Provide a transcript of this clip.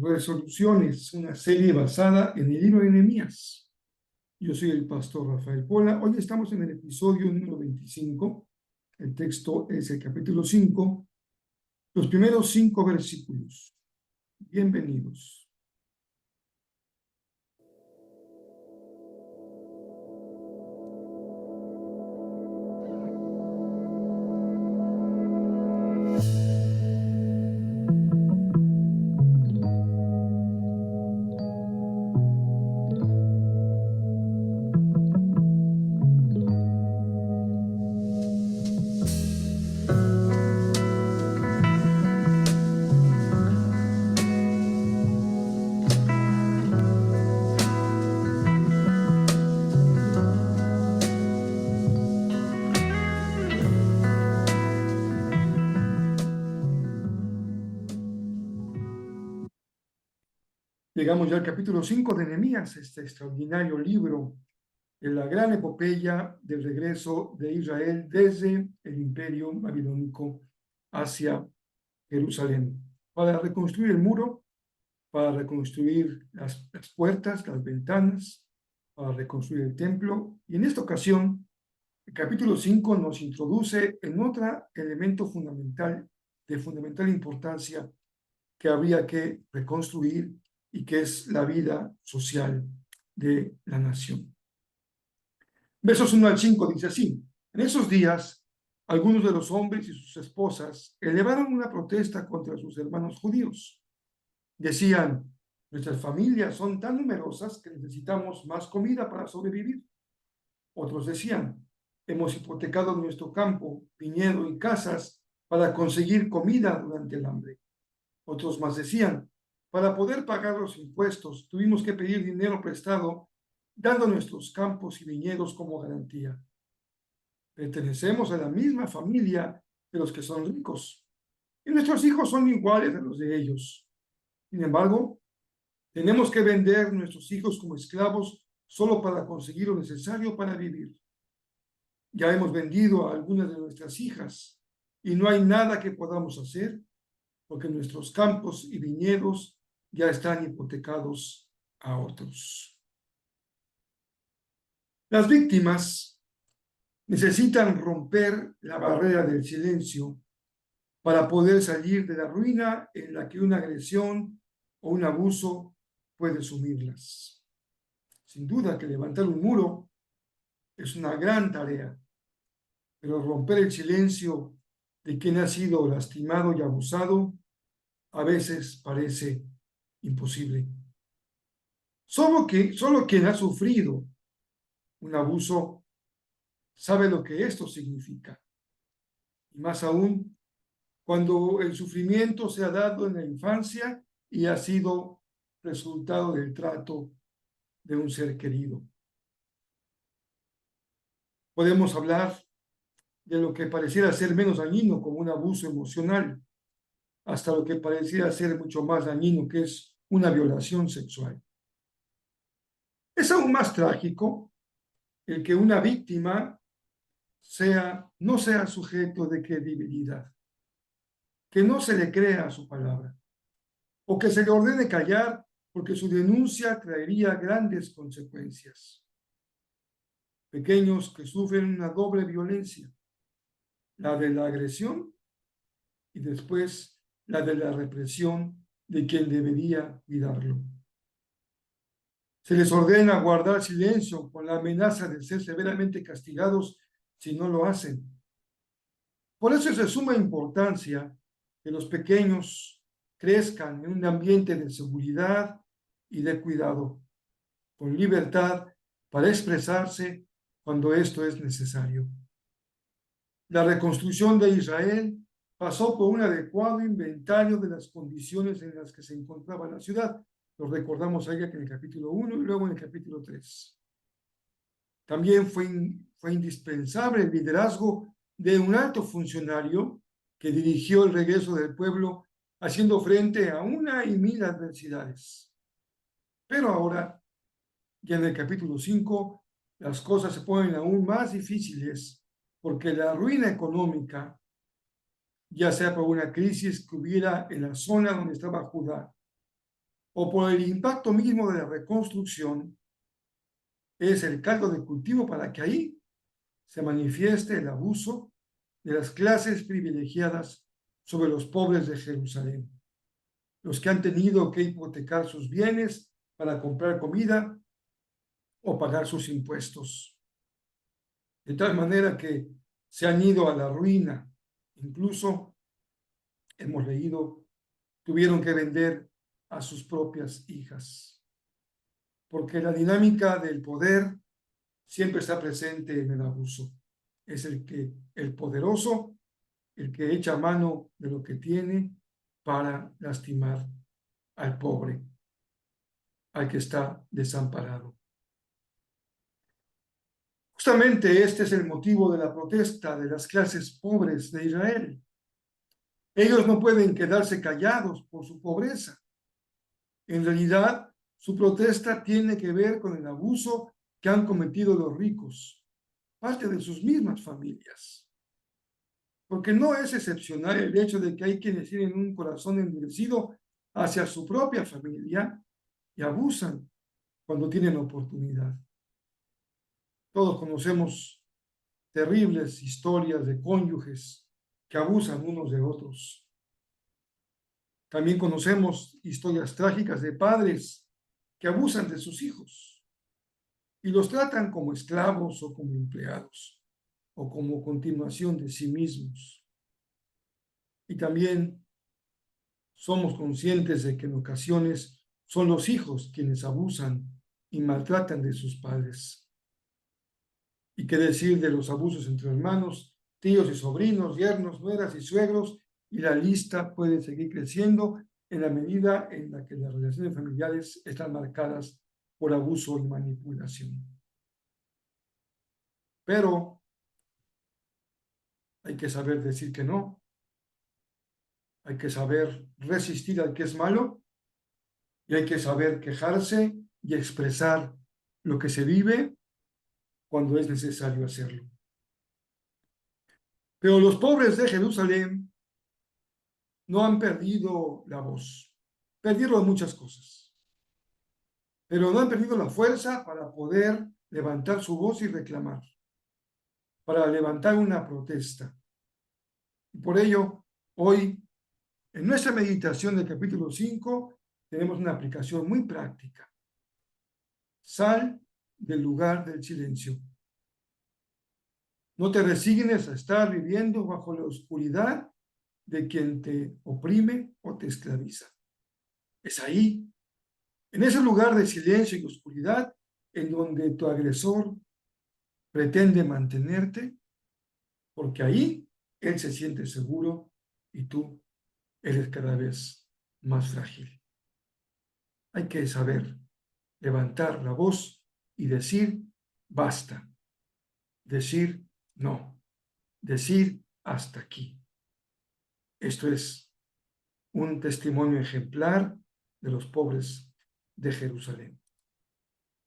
Resoluciones, una serie basada en el libro de Nehemías. Yo soy el pastor Rafael Pola. Hoy estamos en el episodio número 25. El texto es el capítulo 5, los primeros 5 versículos. Bienvenidos. Llegamos ya al capítulo 5 de Nehemías, este extraordinario libro de la gran epopeya del regreso de Israel desde el imperio babilónico hacia Jerusalén, para reconstruir el muro, para reconstruir las puertas, las ventanas, para reconstruir el templo. Y en esta ocasión, el capítulo 5 nos introduce en otro elemento fundamental, de fundamental importancia, que habría que reconstruir y que es la vida social de la nación. Versos 1 al 5 dice así: en esos días, algunos de los hombres y sus esposas elevaron una protesta contra sus hermanos judíos. Decían: nuestras familias son tan numerosas que necesitamos más comida para sobrevivir. Otros decían: hemos hipotecado nuestro campo, viñedo y casas para conseguir comida durante el hambre. Otros más decían: para poder pagar los impuestos, tuvimos que pedir dinero prestado, dando nuestros campos y viñedos como garantía. Pertenecemos a la misma familia de los que son ricos, y nuestros hijos son iguales a los de ellos. Sin embargo, tenemos que vender nuestros hijos como esclavos solo para conseguir lo necesario para vivir. Ya hemos vendido a algunas de nuestras hijas y no hay nada que podamos hacer porque nuestros campos y viñedos ya están hipotecados a otros. Las víctimas necesitan romper la barrera del silencio para poder salir de la ruina en la que una agresión o un abuso puede sumirlas. Sin duda que levantar un muro es una gran tarea, pero romper el silencio de quien ha sido lastimado y abusado a veces parece imposible. Solo quien ha sufrido un abuso sabe lo que esto significa. Y más aún cuando el sufrimiento se ha dado en la infancia y ha sido resultado del trato de un ser querido. Podemos hablar de lo que pareciera ser menos dañino como un abuso emocional, hasta lo que pareciera ser mucho más dañino, que es una violación sexual. Es aún más trágico el que una víctima no sea sujeto de credibilidad, que no se le crea su palabra, o que se le ordene callar porque su denuncia traería grandes consecuencias. Pequeños que sufren una doble violencia, la de la agresión y después la de la represión de quien debería cuidarlo. Se les ordena guardar silencio con la amenaza de ser severamente castigados si no lo hacen. Por eso es de suma importancia que los pequeños crezcan en un ambiente de seguridad y de cuidado, con libertad para expresarse cuando esto es necesario. La reconstrucción de Israel pasó por un adecuado inventario de las condiciones en las que se encontraba la ciudad. Lo recordamos ahí en el capítulo 1 y luego en el capítulo 3. También fue indispensable el liderazgo de un alto funcionario que dirigió el regreso del pueblo haciendo frente a una y mil adversidades. Pero ahora, ya en el capítulo 5, las cosas se ponen aún más difíciles porque la ruina económica, ya sea por una crisis que hubiera en la zona donde estaba Judá, o por el impacto mínimo de la reconstrucción, es el caldo de cultivo para que ahí se manifieste el abuso de las clases privilegiadas sobre los pobres de Jerusalén, los que han tenido que hipotecar sus bienes para comprar comida o pagar sus impuestos. De tal manera que se han ido a la ruina. Incluso, hemos leído, tuvieron que vender a sus propias hijas. Porque la dinámica del poder siempre está presente en el abuso. Es el poderoso, el que echa mano de lo que tiene para lastimar al pobre, al que está desamparado. Justamente este es el motivo de la protesta de las clases pobres de Israel. Ellos no pueden quedarse callados por su pobreza. En realidad, su protesta tiene que ver con el abuso que han cometido los ricos, parte de sus mismas familias. Porque no es excepcional el hecho de que hay quienes tienen un corazón endurecido hacia su propia familia y abusan cuando tienen oportunidad. Todos conocemos terribles historias de cónyuges que abusan unos de otros. También conocemos historias trágicas de padres que abusan de sus hijos y los tratan como esclavos o como empleados o como continuación de sí mismos. Y también somos conscientes de que en ocasiones son los hijos quienes abusan y maltratan de sus padres. ¿Y qué decir de los abusos entre hermanos, tíos y sobrinos, yernos, nueras y suegros? Y la lista puede seguir creciendo en la medida en la que las relaciones familiares están marcadas por abuso y manipulación. Pero hay que saber decir que no, hay que saber resistir al que es malo y hay que saber quejarse y expresar lo que se vive cuando es necesario hacerlo. Pero los pobres de Jerusalén no han perdido la voz, perdieron muchas cosas, pero no han perdido la fuerza para poder levantar su voz y reclamar, para levantar una protesta. Y por ello, hoy, en nuestra meditación del capítulo 5, tenemos una aplicación muy práctica. Sal del lugar del silencio. No te resignes a estar viviendo bajo la oscuridad de quien te oprime o te esclaviza. Es ahí, en ese lugar de silencio y oscuridad, en donde tu agresor pretende mantenerte, porque ahí él se siente seguro y tú eres cada vez más frágil. Hay que saber levantar la voz y decir basta, decir no, decir hasta aquí. Esto es un testimonio ejemplar de los pobres de Jerusalén.